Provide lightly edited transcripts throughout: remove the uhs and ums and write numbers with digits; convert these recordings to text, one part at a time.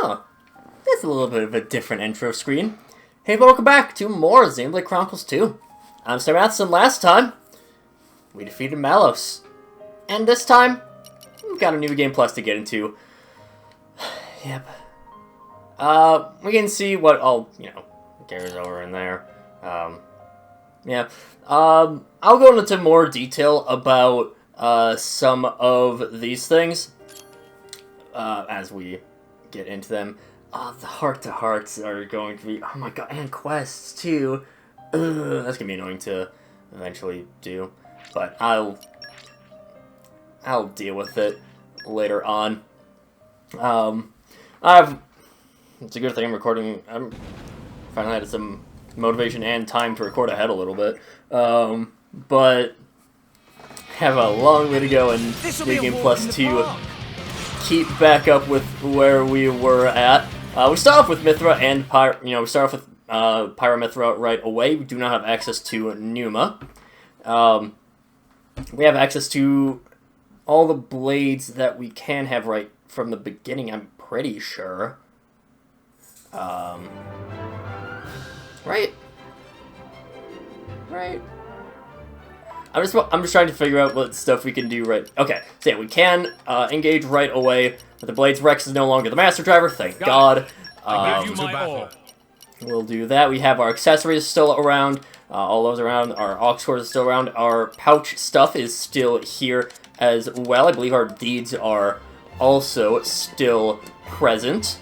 Huh. That's a little bit of a different intro screen. Hey, welcome back to more Xenoblade Chronicles 2. I'm SlayerMathis, and last time, we defeated Malos. And this time, we've got a new game plus to get into. Yep. We can see what all, carries over in there. Yeah. I'll go into more detail about, some of these things, as we get into them. The heart-to-hearts are going to be... Oh my god, and quests, too. Ugh, that's gonna be annoying to eventually do. But I'll deal with it later on. It's a good thing I'm recording... I'm finally had some motivation and time to record ahead a little bit. But... have a long way to go in New Game Plus to keep back up with where we were at. We start off with Mithra and we start off with Pyramithra right away. We do not have access to Numa. We have access to all the blades that we can have right from the beginning, I'm pretty sure. Right? I'm just trying to figure out what stuff we can do right... Okay, so yeah, we can engage right away with the blades. Rex is no longer the master driver, thank God. We'll do that. We have our accessories still around, all those around. Our aux cords is still around. Our pouch stuff is still here as well. I believe our deeds are also still present.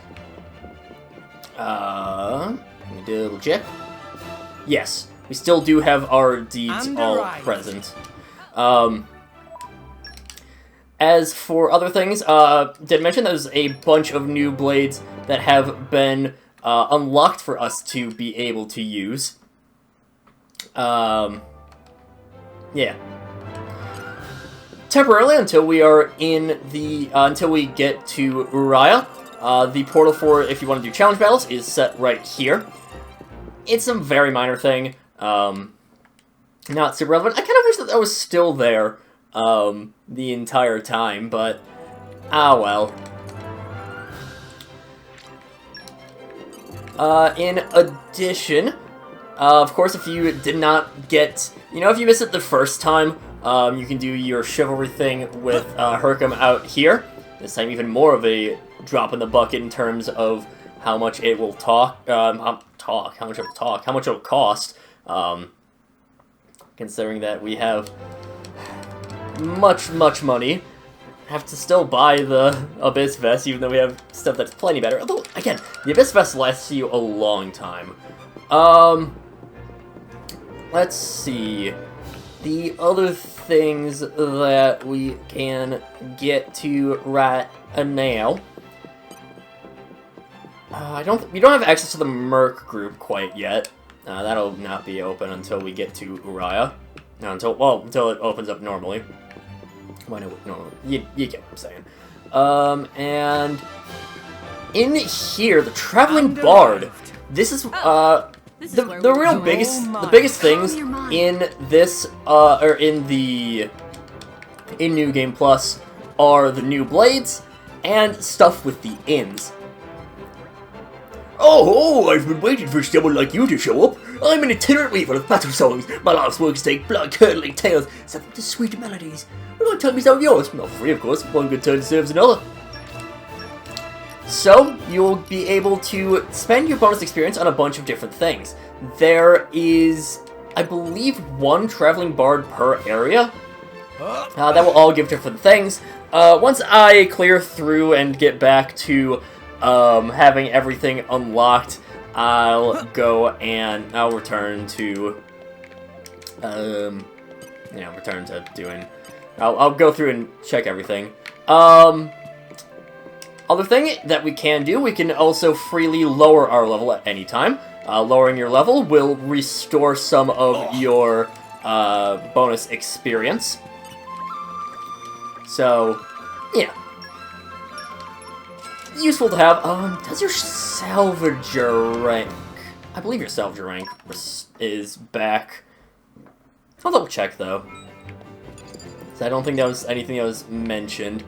Let me double check. Yes. We still do have our deeds all present. As for other things, did mention there's a bunch of new blades that have been unlocked for us to be able to use. Yeah. Temporarily, until we are in the, until we get to Uriah, the portal for, if you want to do challenge battles, is set right here. It's a very minor thing. Not super relevant. I kind of wish that that was still there, the entire time, but, well. In addition, of course, if you did not get, if you missed it the first time, you can do your chivalry thing with, Hercum out here. This time even more of a drop in the bucket in terms of how much it will how much it will cost. Considering that we have much money, have to still buy the Abyss Vest, even though we have stuff that's plenty better. Although, again, the Abyss Vest lasts you a long time. Let's see. The other things that we can get to right now. We don't have access to the Merc group quite yet. That'll not be open until we get to Uriah. No, until it opens up normally. No, you get what I'm saying. And in here, the Traveling Bard. This is the real biggest things in this in New Game Plus are the new blades and stuff with the inns. Oh, I've been waiting for someone like you to show up. I'm an itinerant weaver of battle songs. My life's work is to take blood-curdling tales, set them to sweet melodies. You're going to tell me some of yours? Not for free, of course. One good turn deserves another. So, you'll be able to spend your bonus experience on a bunch of different things. There is, I believe, one traveling bard per area. That will all give different things. Once I clear through and get back to having everything unlocked, I'll go and I'll return to I'll go through and check everything. Other thing that we can do, we can also freely lower our level at any time. Lowering your level will restore some of your bonus experience. So, yeah. Useful to have. Does your salvager rank? I believe your salvager rank is back. I'll double check though. So I don't think that was anything that was mentioned.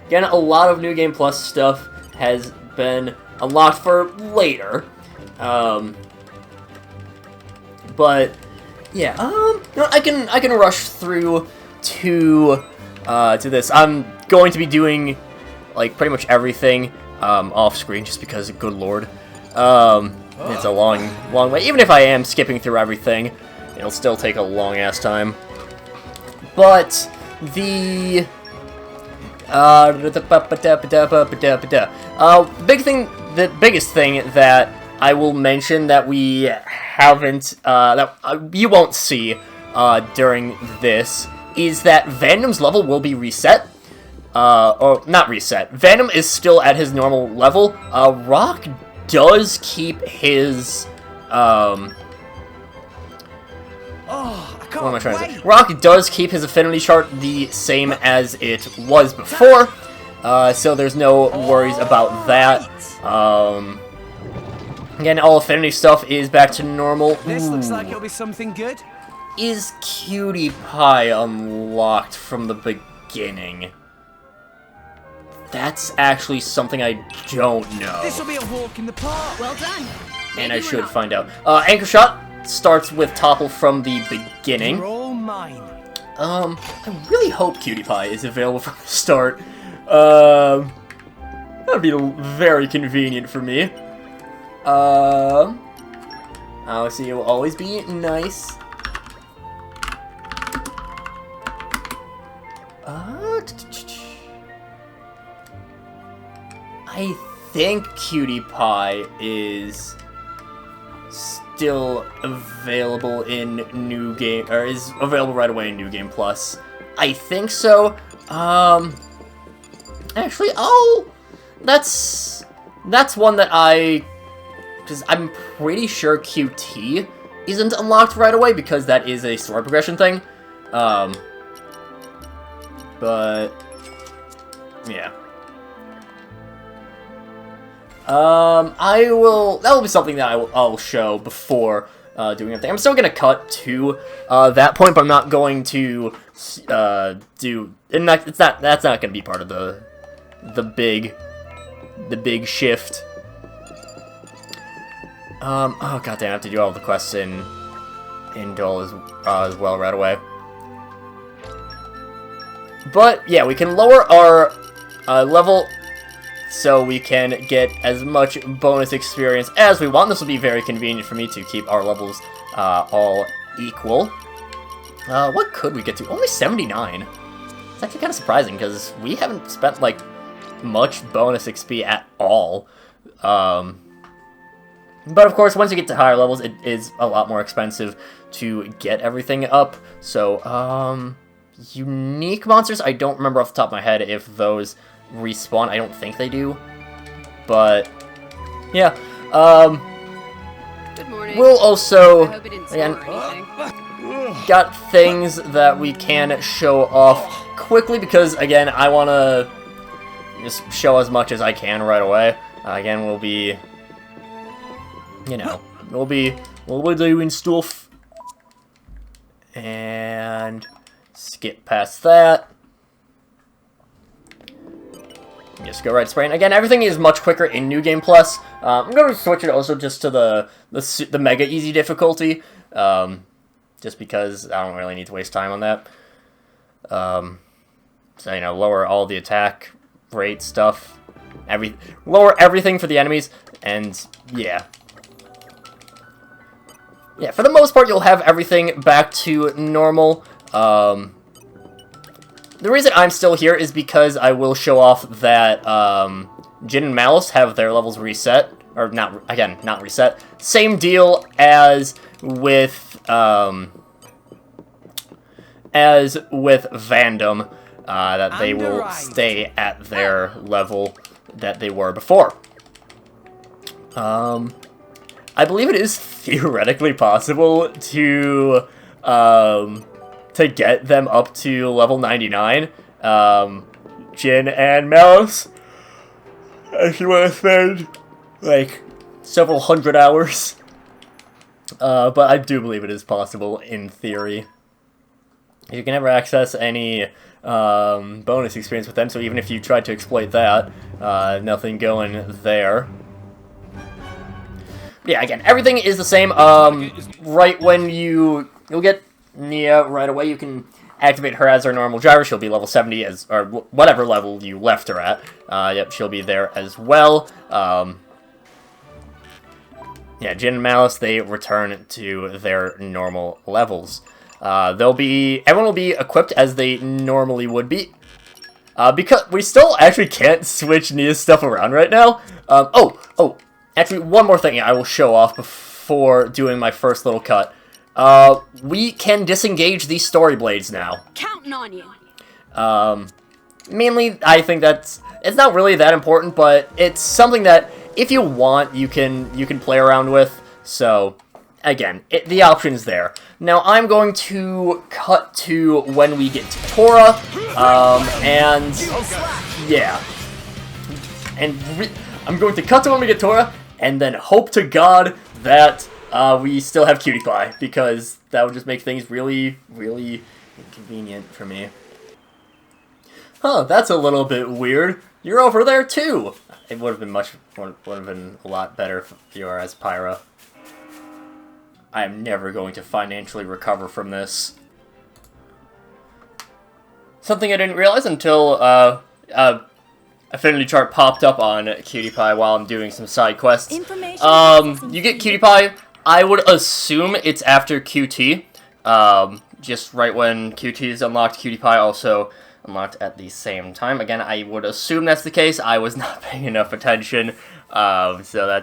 Again, a lot of New Game Plus stuff has been unlocked for later. But yeah, I can rush through to this. I'm going to be doing like pretty much everything off screen, just because, good lord, it's a long way. Even if I am skipping through everything, it'll still take a long ass time. But the biggest thing that I will mention that we haven't, that you won't see during this, is that Vandom's level will be reset. Or not reset. Vandom is still at his normal level. Rock does keep his, what am I trying to say? Rock does keep his affinity chart the same as it was before, so there's no worries about that. Again, all affinity stuff is back to normal. This looks like it'll be something good. Is Cutie Pie unlocked from the beginning? That's actually something I don't know. This will be a walk in the park. Well done. And I should find out. Anchor Shot starts with Topple from the beginning. You're all mine. I really hope Cutie Pie is available from the start. That'd be very convenient for me. Obviously, it will always be nice. I think Cutie Pie is still available in New Game, or is available right away in New Game Plus. I think so. Actually, that's one that because I'm pretty sure QT isn't unlocked right away, because that is a story progression thing. But yeah. That will be something that I'll show before doing anything. I'm still gonna cut to that point, but I'm not going to that's not gonna be part of the big shift. Oh goddamn, I have to do all the quests in Dole as well right away. But yeah, we can lower our level so we can get as much bonus experience as we want. This will be very convenient for me to keep our levels all equal. What could we get to? Only 79. It's actually kind of surprising, because we haven't spent, like, much bonus XP at all. But of course, once you get to higher levels, it is a lot more expensive to get everything up. So, unique monsters, I don't remember off the top of my head if those respawn. I don't think they do, but yeah. Good morning. We'll also, I hope it didn't snore or anything. got things that we can show off quickly, because again, I want to just show as much as I can right away. Again, we'll be, we'll be doing stuff, and skip past that. Just go right to spraying. Again, everything is much quicker in New Game Plus. I'm going to switch it also just to the Mega Easy difficulty, just because I don't really need to waste time on that. So, lower all the attack rate stuff, lower everything for the enemies, and yeah. Yeah, for the most part, you'll have everything back to normal. The reason I'm still here is because I will show off that Jin and Malice have their levels reset, or not reset. Same deal as with Vandom, that they will stay at their level that they were before. I believe it is theoretically possible to get them up to level 99, Jin and Malice, if you want to spend, like, several hundred hours. But I do believe it is possible, in theory. You can never access any bonus experience with them, so even if you tried to exploit that, nothing going there. Yeah, again, everything is the same. Right when you'll get Nia right away, you can activate her as our normal driver. She'll be level 70 or whatever level you left her at. Yep, she'll be there as well. Yeah, Jin and Malice, they return to their normal levels. Everyone will be equipped as they normally would be. Because we still actually can't switch Nia's stuff around right now. Actually, one more thing I will show off before doing my first little cut. We can disengage these story blades now. Counting on you. Mainly, I think it's not really that important, but it's something that if you want, you can play around with. So, again, the option's there. Now, I'm going to cut to when we get to Tora, and yeah, and I'm going to cut to when we get Tora, and then hope to God that we still have Cutie Pie, because that would just make things really, really inconvenient for me. Huh, that's a little bit weird. You're over there too. It would have been a lot better if you were as Pyra. I am never going to financially recover from this. Something I didn't realize until affinity chart popped up on Cutie Pie while I'm doing some side quests. You get Cutie Pie. I would assume it's after QT. Just right when QT is unlocked, Cutie Pie also unlocked at the same time. Again, I would assume that's the case. I was not paying enough attention, so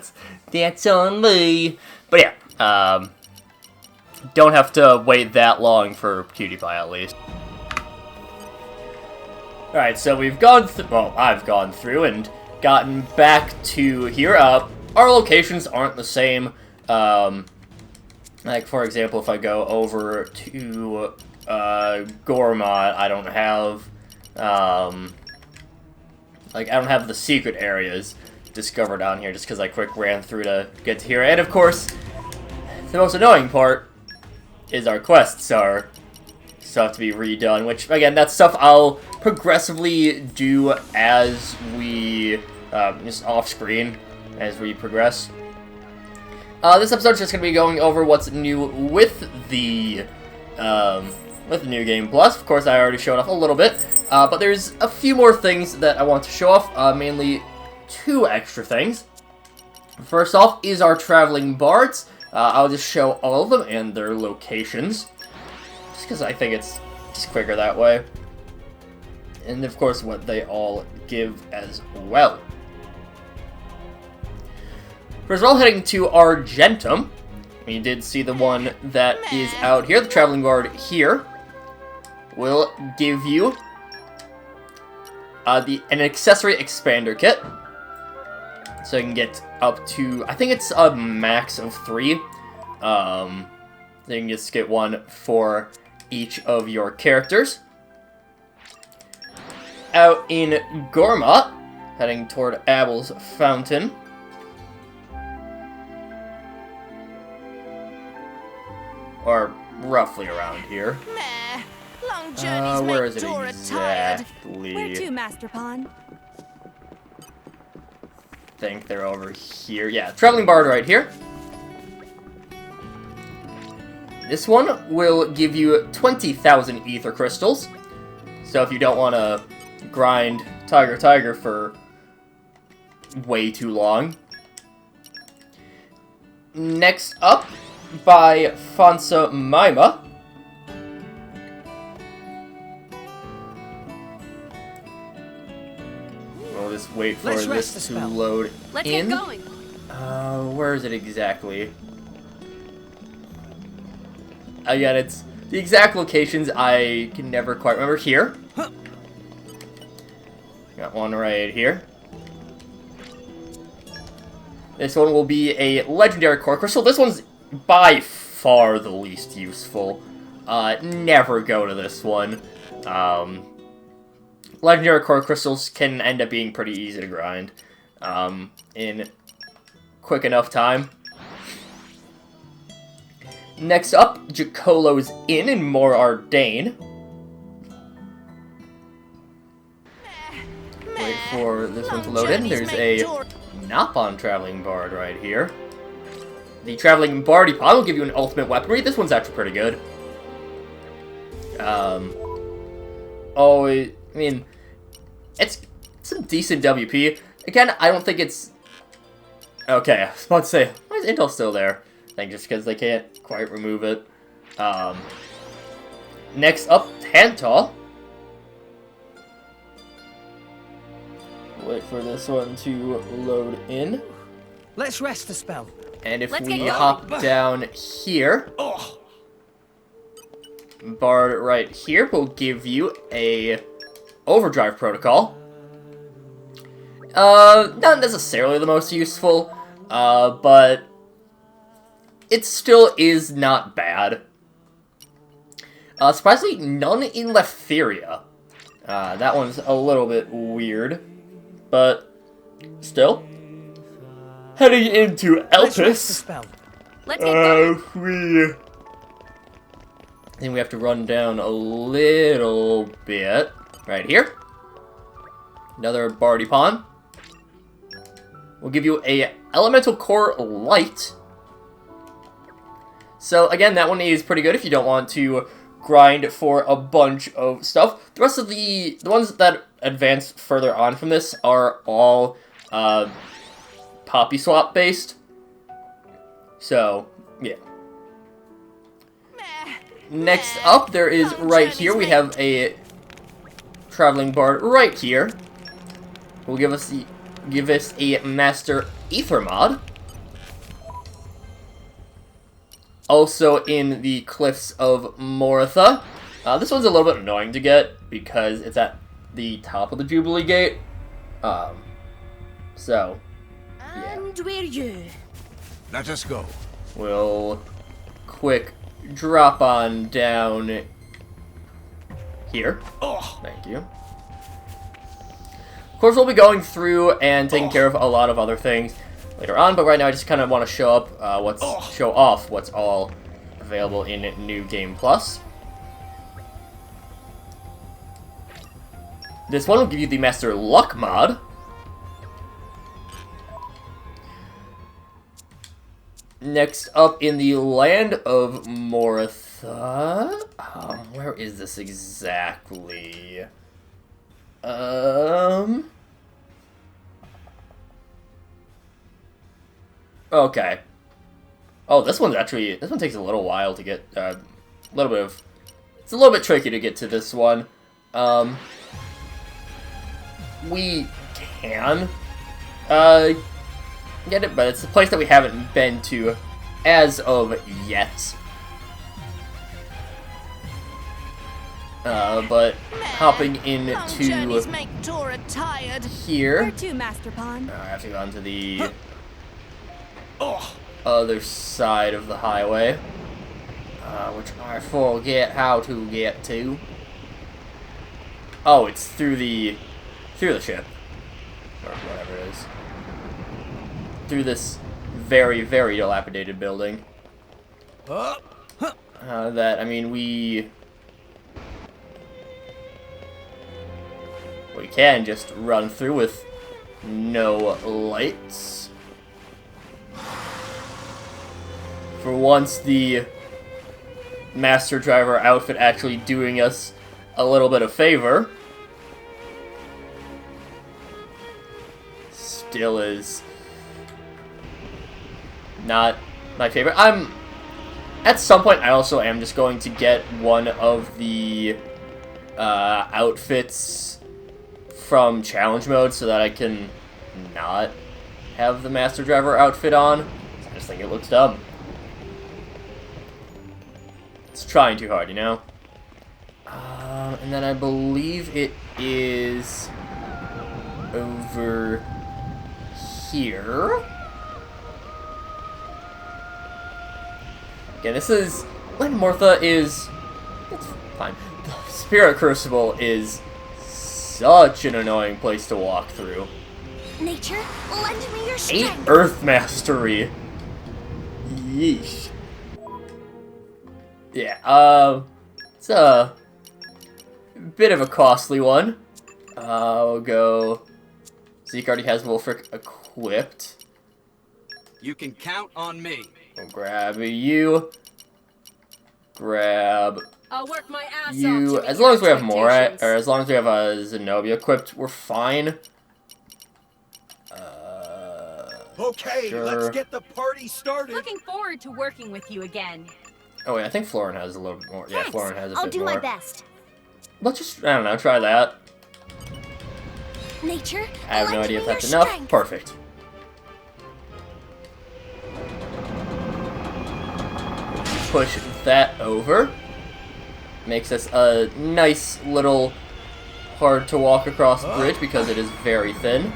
that's on me. But yeah, don't have to wait that long for Cutie Pie at least. Alright, so we've gone through, well, I've gone through and gotten back to here. Our locations aren't the same. Like, for example, if I go over to, Gormott, I don't have, I don't have the secret areas discovered on here just because I quick ran through to get to here. And, of course, the most annoying part is our quests are stuff to be redone, which, again, that's stuff I'll progressively do as we, just off-screen, as we progress. This episode's just going to be going over what's new with the New Game Plus. Of course, I already showed off a little bit, but there's a few more things that I want to show off, mainly 2 extra things. First off is our Traveling Bards. I'll just show all of them and their locations, just because I think it's just quicker that way. And, of course, what they all give as well. First of all, heading to Argentum. We did see the one that is out here. The Traveling Guard here will give you an accessory expander kit. So you can get up to, I think it's a max of 3. So you can just get one for each of your characters. Out in Gormott, heading toward Abel's Fountain. Or roughly around here. Meh. Long journeys where make is it Dora exactly? tired. Where to, Master Pawn? I think they're over here. Yeah, Traveling Bard right here. This one will give you 20,000 ether crystals. So if you don't want to grind Tiger for way too long. Next up, by Fonsa Maima. We'll just wait for this to load Let's in. get going. Where is it exactly? Again, it's the exact locations I can never quite remember. Here. Got one right here. This one will be a legendary core crystal. This one's by far the least useful. Never go to this one. Legendary core crystals can end up being pretty easy to grind in quick enough time. Next up, Jacolo's Inn in Mor Ardain. for this one to load in. There's a Napon Traveling Bard right here. The Traveling Bardipon will give you an ultimate weaponry. This one's actually pretty good. I mean, it's some decent WP. Again, I don't think it's... Okay, I was about to say, why is Intel still there? I think just because they can't quite remove it. Next up, Tantal. Wait for this one to load in. Let's rest a spell. And if Let's we get hop down here, Bard right here will give you a Overdrive Protocol. Not necessarily the most useful, but it still is not bad. Surprisingly, none in Letheria. That one's a little bit weird, but still. Heading into Let's rest a Elpis, spell. Let's get going. Then we have to run down a little bit. Right here. Another Bardipon. We'll give you a Elemental Core Light. So again, that one is pretty good if you don't want to grind for a bunch of stuff. The rest of the ones that advance further on from this are all Poppy Swap based. So, yeah. Next up, there is right here, we have a Traveling Bard right here. Will give us a Master Ether mod. Also in the Cliffs of Moratha. This one's a little bit annoying to get because it's at the top of the Jubilee Gate. So, yeah. And we're you. Let us go. We'll quick drop on down here. Thank you. Of course, we'll be going through and taking care of a lot of other things later on, but right now I just kind of want to show off what's all available in New Game Plus. This one will give you the Master Luck mod. Next up in the Land of Moratha, where is this exactly? Okay. Oh, this one takes a little while to get, it's a little bit tricky to get to this one. We can, get it, but it's a place that we haven't been to as of yet. But hopping into Make Dora tired. here, Where to, Master Pond? I have to go onto the other side of the highway, which I forget how to get to. Oh, it's through the ship, or whatever it is. Through this very, very dilapidated building. That, I mean, we can just run through with no lights. For once, the Master Driver outfit actually doing us a little bit of favor. Still is not my favorite. At some point, I also am just going to get one of the outfits from challenge mode so that I can not have the Master Driver outfit on. I just think it looks dumb. It's trying too hard, you know? And then I believe it is over here. Again, this is... Land Mortha is... It's fine. The Spirit Crucible is such an annoying place to walk through. Nature, lend me your strength. 8 Earth Mastery. Yeesh. Yeah, it's a bit of a costly one. I'll go Zeke already has Wolfric equipped. You can count on me. We'll grab you. Grab I'll work my ass off you. to meet As your long as we have more, or expectations. as long as we have Zenobia equipped, we're fine. Okay, Sure. let's get the party started. Looking forward to working with you again. Oh wait, I think Florin has a little bit more. Yeah, Thanks. Florin has a I'll bit do more. my best. Let's just, I don't know, try that. Nature, I have no lend idea me if that's your enough. strength. Perfect. Push that over. Makes us a nice little hard to walk across bridge because it is very thin.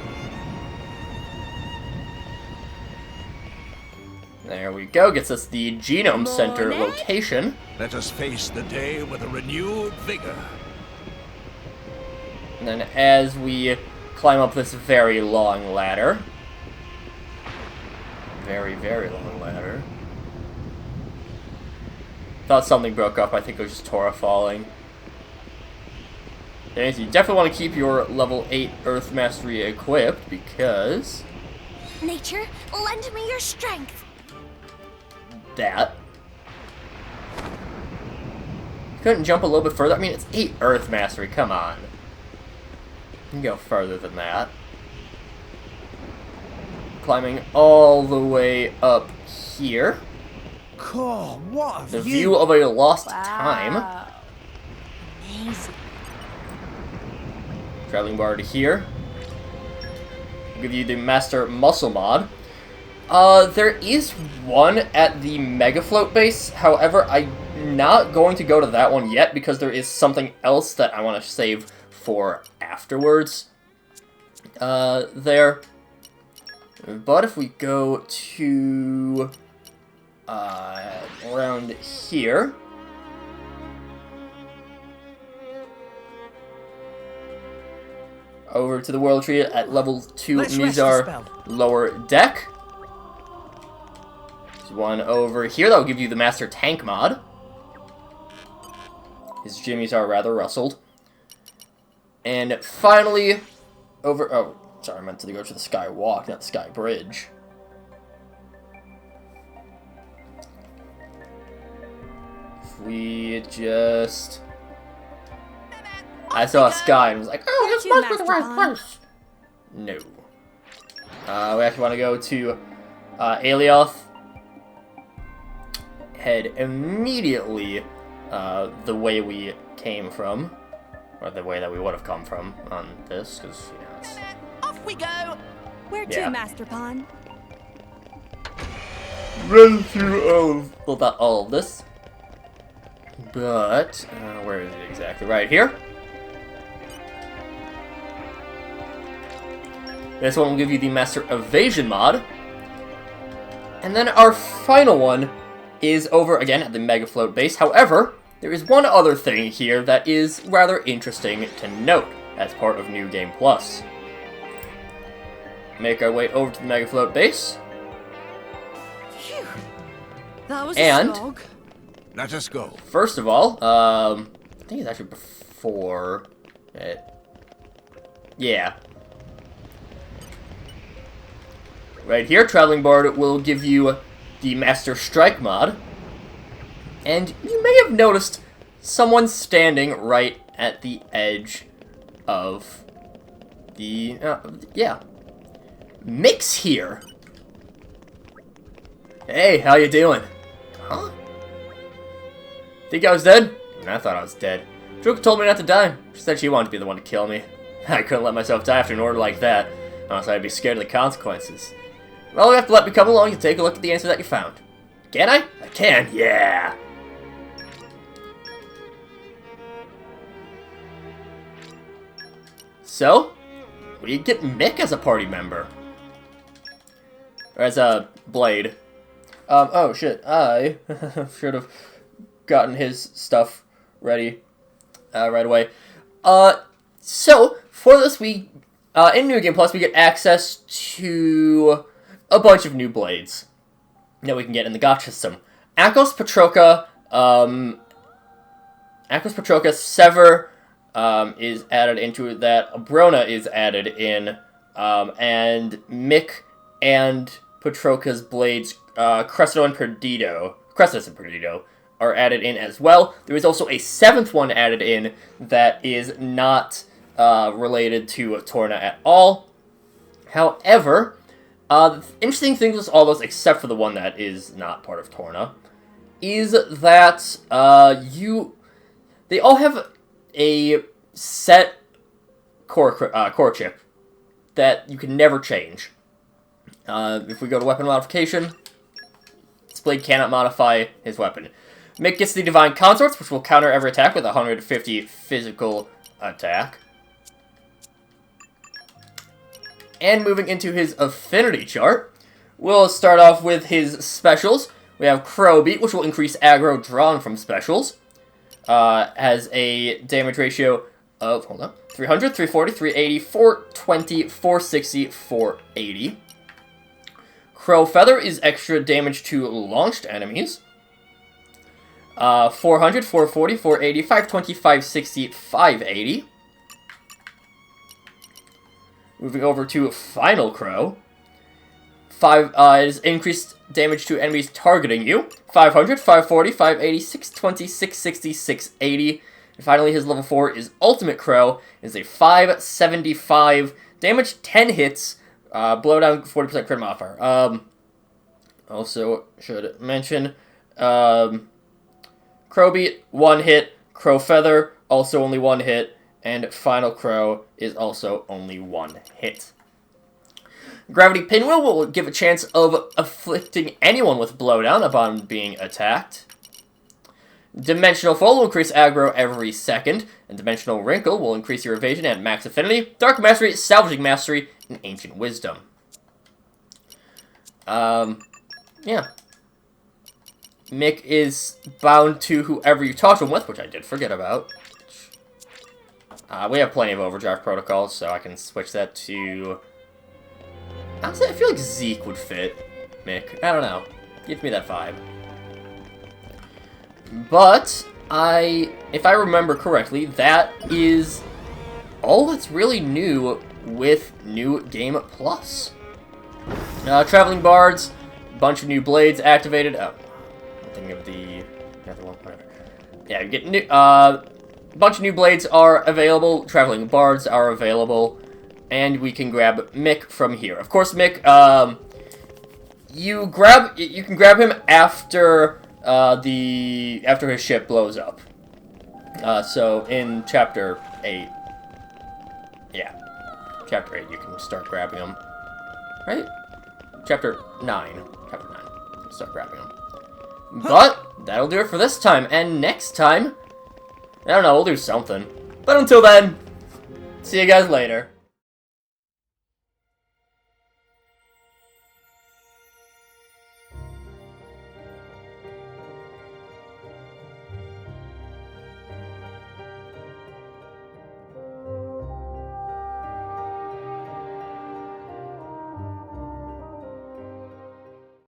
There we go. Gets us the Genome Center Morning. location. Let us face the day with a renewed vigor. And then as we climb up this very long ladder. Very, very long ladder. Thought something broke up. I think it was just Tora falling. Anyways, you definitely want to keep your level 8 Earth Mastery equipped because Nature, lend me your strength. that. Couldn't jump a little bit further? I mean, it's 8 Earth Mastery, come on. You can go further than that. Climbing all the way up here. Cool, what a The view of a lost time. Amazing. Traveling bar to here. Give you the Master Muscle mod. There is one at the Mega Float base. However, I'm not going to go to that one yet because there is something else that I want to save for afterwards. There. But if we go to around here. Over to the World Tree at level 2 Let's rest the Mizar spell. lower deck. There's one over here that will give you the Master Tank mod. His jimmies are rather rustled. And finally, over... Oh, sorry, I meant to go to the Sky Walk, not the Sky Bridge. If we just... I saw a sky and was like, oh, this must be the right place. No. We actually want to go to Alioth. Head immediately the way we came from. Or the way that we would have come from on this, because, you know, it's... Off we go. Where to, Yeah. Master Pawn? Run through all of this. But, where is it exactly? Right here. This one will give you the Master Evasion mod. And then our final one is over, again, at the Mega Float base. However, there is one other thing here that is rather interesting to note as part of New Game Plus. Make our way over to the Mega Float base. Phew. That was And- a slog. Let us go. First of all, I think it's actually before it. Yeah. Right here, Traveling Bard will give you the Master Strike mod. And you may have noticed someone standing right at the edge of the... yeah. Mick's here. Hey, how you doing? Huh? Think I was dead? I thought I was dead. Druka told me not to die. She said she wanted to be the one to kill me. I couldn't let myself die after an order like that, unless I'd be scared of the consequences. Well, you have to let me come along to take a look at the answer that you found. Can I? I can, yeah! So, we get Mick as a party member. Or as a Blade. Oh shit, I should have gotten his stuff ready right away. So, for this, we, in New Game Plus, we get access to a bunch of new blades that we can get in the Gotcha system. Akos Patroka, Sever, is added into that. Brona is added in, And Mick and Petroka's blades, Crescendo and Perdido, are added in as well. There is also a 7th one added in that is not related to Torna at all. However, the interesting thing with all those, except for the one that is not part of Torna, is that they all have a set core chip that you can never change. If we go to weapon modification, this blade cannot modify his weapon. Mick gets the Divine Consorts, which will counter every attack with 150 physical attack. And moving into his affinity chart, we'll start off with his specials. We have Crow Beat, which will increase aggro drawn from specials. Has a damage ratio of, 300, 340, 380, 420, 460, 480. Crow Feather is extra damage to launched enemies. 400, 440, 480, 520, 560, 580. Moving over to Final Crow. Is increased damage to enemies targeting you. 500, 540, 580, 620, 660, 680. And finally, his level 4 is Ultimate Crow. It is a 575 damage, 10 hits, blow down 40% crit modifier. Also should mention, Crow Beat, 1 hit. Crow Feather, also only 1 hit. And Final Crow is also only 1 hit. Gravity Pinwheel will give a chance of afflicting anyone with blowdown upon being attacked. Dimensional Fall will increase aggro every second. And Dimensional Wrinkle will increase your evasion at max affinity, Dark Mastery, Salvaging Mastery, and Ancient Wisdom. Yeah. Mick is bound to whoever you talk to him with, which I did forget about. We have plenty of overdrive protocols, so I can switch that to... Honestly, I feel like Zeke would fit Mick. I don't know. Gives me that vibe. But, if I remember correctly, that is all that's really new with New Game Plus. Traveling Bards, bunch of new blades activated. Oh, I'm thinking of the other one. Whatever. Yeah, get new. Bunch of new blades are available. Traveling Bards are available, and we can grab Mick from here. Of course, Mick. You can grab him after after his ship blows up. So in Chapter 8, yeah, Chapter 8, you can start grabbing him. Right? Chapter 9. Start grabbing him. But that'll do it for this time. And next time, I don't know, we'll do something. But until then, see you guys later.